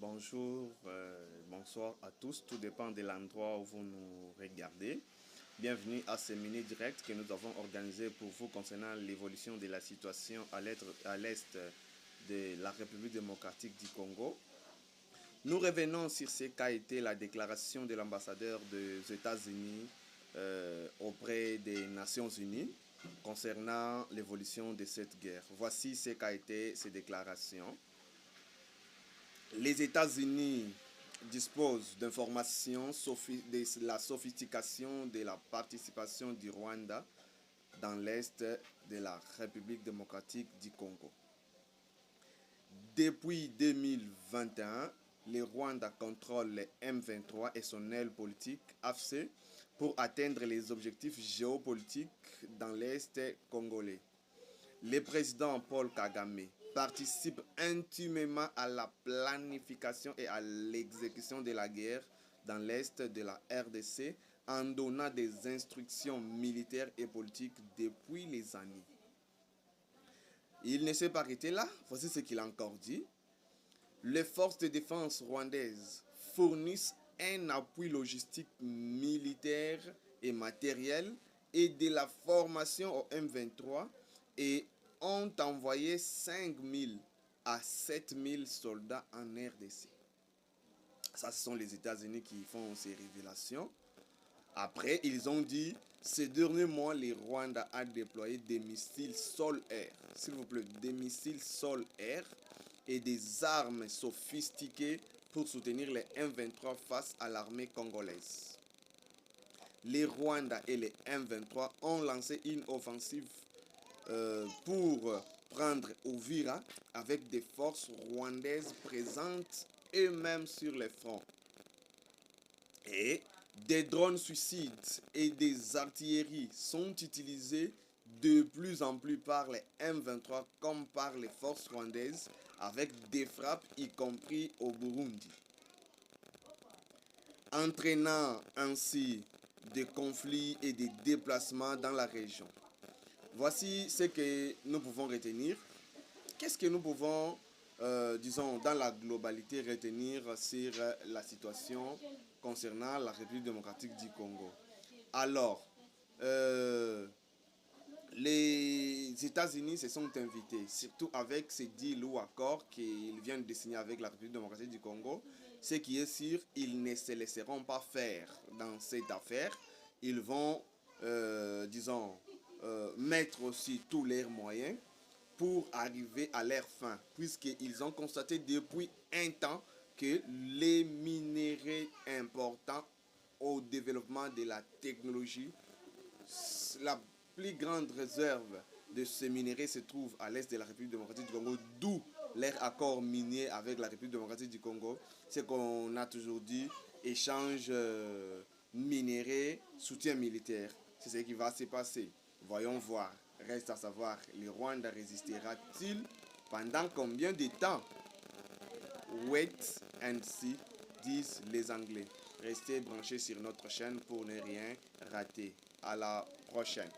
Bonjour, bonsoir à tous, tout dépend de l'endroit où vous nous regardez. Bienvenue à ce mini direct que nous avons organisé pour vous concernant l'évolution de la situation à l'est de la République démocratique du Congo. Nous revenons sur ce qu'a été la déclaration de l'ambassadeur des États-Unis auprès des Nations Unies concernant l'évolution de cette guerre. Voici ce qu'a été ces déclarations. Les États-Unis disposent d'informations de la sophistication de la participation du Rwanda dans l'est de la République démocratique du Congo. Depuis 2021, le Rwanda contrôle le M23 et son aile politique AFC pour atteindre les objectifs géopolitiques dans l'est congolais. Le président Paul Kagame participe intimement à la planification et à l'exécution de la guerre dans l'est de la RDC en donnant des instructions militaires et politiques depuis les années. Il ne s'est pas arrêté là, voici ce qu'il a encore dit. Les forces de défense rwandaises fournissent un appui logistique militaire et matériel et de la formation au M23 et ont envoyé 5 000 à 7 000 soldats en RDC. Ça, ce sont les États-Unis qui font ces révélations. Après, ils ont dit, ces derniers mois, le Rwanda a déployé des missiles sol-air. S'il vous plaît, des missiles sol-air et des armes sophistiquées pour soutenir les M23 face à l'armée congolaise. Les Rwanda et les M23 ont lancé une offensive pour prendre Uvira avec des forces rwandaises présentes eux-mêmes sur les fronts. Et des drones suicides et des artilleries sont utilisés de plus en plus par les M23 comme par les forces rwandaises avec des frappes y compris au Burundi, entraînant ainsi des conflits et des déplacements dans la région. Voici ce que nous pouvons retenir. Qu'est-ce que nous pouvons, disons, dans la globalité retenir sur la situation concernant la République démocratique du Congo? Alors, les États-Unis se sont invités, surtout avec ces deals ou accords qu'ils viennent de signer avec la République démocratique du Congo. Ce qui est sûr, ils ne se laisseront pas faire dans cette affaire. Ils vont, disons, mettre aussi tous leurs moyens pour arriver à leur fin, puisqu'ils ont constaté depuis un temps que les minéraux importants au développement de la technologie, la plus grande réserve de ces minéraux se trouve à l'est de la République démocratique du Congo, d'où leur accord minier avec la République démocratique du Congo. C'est qu'on a toujours dit échange minéraux, soutien militaire. C'est ce qui va se passer. Voyons voir. Reste à savoir, le Rwanda résistera-t-il pendant combien de temps? Wait and see, disent les Anglais. Restez branchés sur notre chaîne pour ne rien rater. À la prochaine.